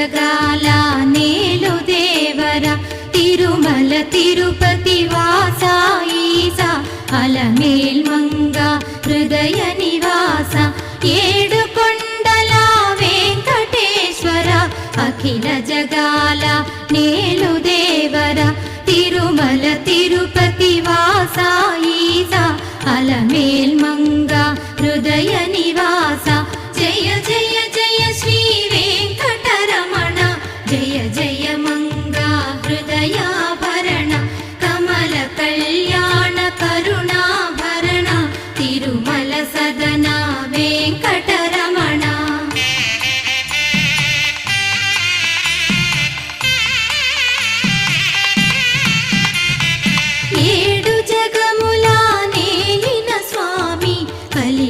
జగాల నేలు దేవర తిరుమల తిరుపతి వాస ఈసా అలమేల్ మంగ హృదయ నివాస ఏడు కొండల వెంకటేశ్వర అఖిల జగాల నేలు దేవర తిరుమల తిరుపతి వాస ఈసా అలమేల్ మంగ హృదయ నివాస